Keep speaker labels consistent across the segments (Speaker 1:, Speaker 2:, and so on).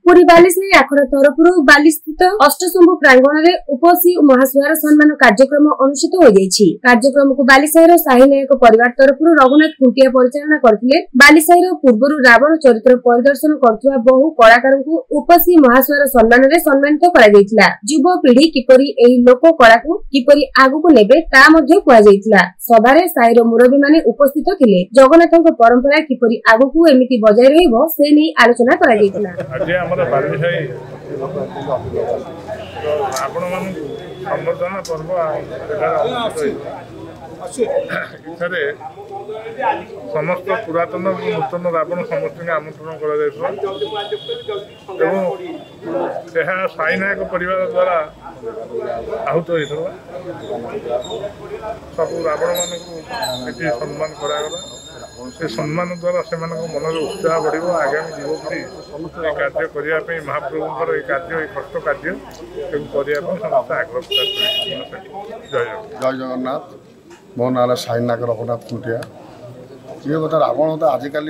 Speaker 1: पुरी बालीसाही आखड़ा तरफर बाली स्थित अष्टशंभु प्रांगण में उपसी महासुहार सम्मान कार्यक्रम अनुष्ठित हो जाइछि। कार्यक्रम को बालीसाहीर साही नायक परिवार तरफर रघुनाथ खुंटिया परिचालना करथिले। बालीसाहीर पूर्वरु रावण चरित्र परिदर्शन करथुवा बहु कलाकार को उपसी महासुहार सम्मान में सम्मानित करा जायतिला। युवा पीढ़ी किपरि एही लोक कला को किपरि आगु को नेबे ता मध्ये कुआ जायतिला। सभारे साहीर मुरबी माने उपस्थित थिले। जगन्नाथक परंपरा किपरि आगु को एमिति बजाय रहइबो से नै आलोचना करा जायतिला।
Speaker 2: बालीसाही आपण संवर्धना पर्व इथे समस्त पुरातन नूतन रावण समस्त आमंत्रण कर साई नायक परिवार द्वारा आहूत होता सब रावण मान सम्मान करागला। से सम्मान द्वारा से मन में उत्साह बढ़ आगामी युवपीढ़ी ये कार्य करने महाप्रभुंर ये कार्य कष्ट कार्य करने समस्त आग्रह
Speaker 3: जय जगन्नाथ। मो ना साई नायक रघुनाथ खुंटिया। ये बता रावण तो आजिकल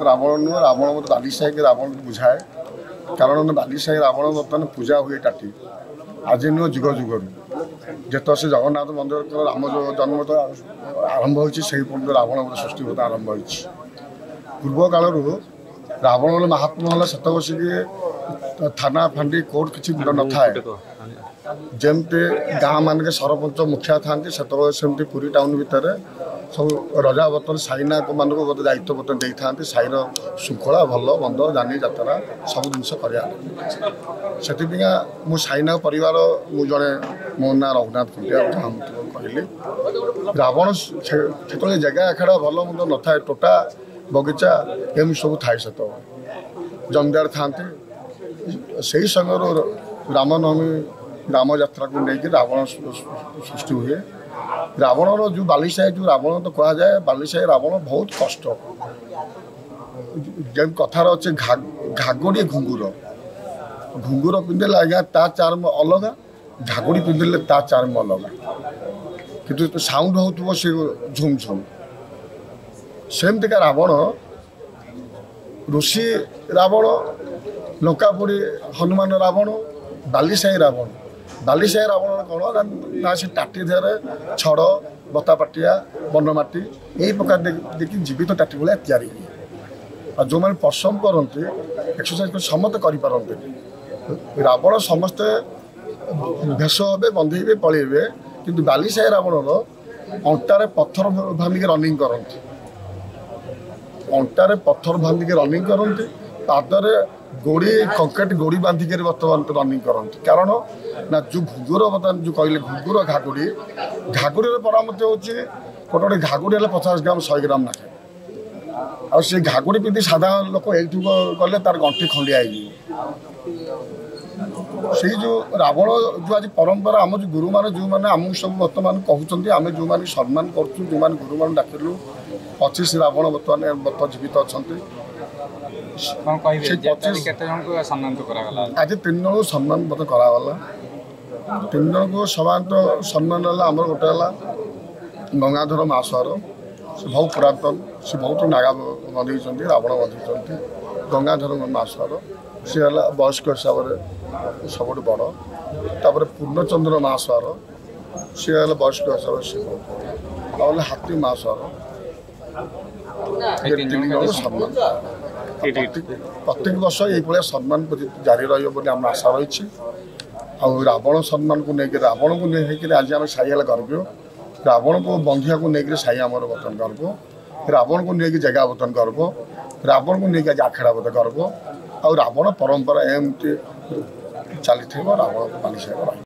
Speaker 3: रावण नुह रावण मत बालीसाही के रावण बुझाए कारण बालीसाही रावण बर्तमान पूजा हुए टाटी आज नुह जुग जुगर जेत से जगन्नाथ मंदिर राम जन्म तो आरंभ हो रावण सृष्टि होता आरंभ हो पूर्व काल रावण महात्मा सत बसिक थाना फांडी कोर्ट किसी भिड़ न था जमती गाँ मान के सरपंच मुखिया था से पुरी टाउन भितर सब रजा बर्तन साई नायक मान गोटे दायित्व बर्तन दे था साईर श्रृंखला भल बंद जानी जात्रा सब जिन कर साई नायक परिवार मुझे मो ना रघुनाथ खुंटिया कहली रावण से जगह एखाड़ा भल मंद न था टोटा बगीचा एम सब थाए सत जमीदार था से ही समय रामनवमी राम यात्रा को लेकिन रावण सृष्टि हुए। रावण जो बालीसाही जो रावण तो कह जाए बालीसाही रावण बहुत कष्ट जब कथार अच्छे घागुड़ी घुंगुर घुंगुर पिंधेले आज्ञा ता चार्म अलग घागुड़ी पिंधेले ता चार्म अलग किंतु साउंड हो से झुम झुम सेमती का रावण ऋषि रावण लंकापुरी हनुमान रावण बालीसाही रावण कौन ना से टाटी देहरे छड़ बतापाटिया बनमाटी यही प्रकार देखिए जीवित टाटी भाया तैयारी और जो मैंने परिश्रम करते एक्सरसाइज कर समस्त करें रावण समस्ते भेष हे बंधे पलैबे कि बालीसाही रावण अंटारे पत्थर भांगिक रनिंग करते अंटारे पत्थर भांगिक रनिंग करते पादरे गोड़ी कंक्रीट गोड़ी बांधिक बर्तमान रनिंग करते कारण ना जो घुंगुर बर्तमान जो कहले घुंगुर घागुड़ी घागुड़ी परामर्श होते गोटे घागुड़ी 50 ग्राम 100 ग्राम नाखे आ से घागुड़ी पिंधि साधारण लोक यू गले तार गंठी खंडिया से जो रावण जो आज परंपरा आम जो गुरु मान जो मैंने आम सब बर्तमान कहते आम जो मैंने सम्मान करूँ जो मैंने गुरु मान डाकिलु 25 रावण बर्तमान जीवित अच्छा आज 3 जन सम्मान करागला 3 जन को समान तो सम्मान आम गोटे गंगाधर महासुहार से बहुत पुरातन से बहुत नागा बंधे रावण बंधे गंगाधर महासुहार सी है वयस्क हिसाब से सब बड़ पूर्णचंद्र महासुहार सी है वयस्क हिसाब से हाथी महासुहार सम्मान प्रत्येक वर्ष ये सम्मान जारी रही आशा रही रावण सम्मान को लेकर रावण को लेकर आज आम साई गर्व रावण को बंधिया को लेकर साई आम बर्तन गर्व रावण को लेकर जगह बर्तन गर्व रावण को लेकर आज आखेड़ा बर्तन गर्व आ रावण परंपरा एमती चली रावण बालीसाही।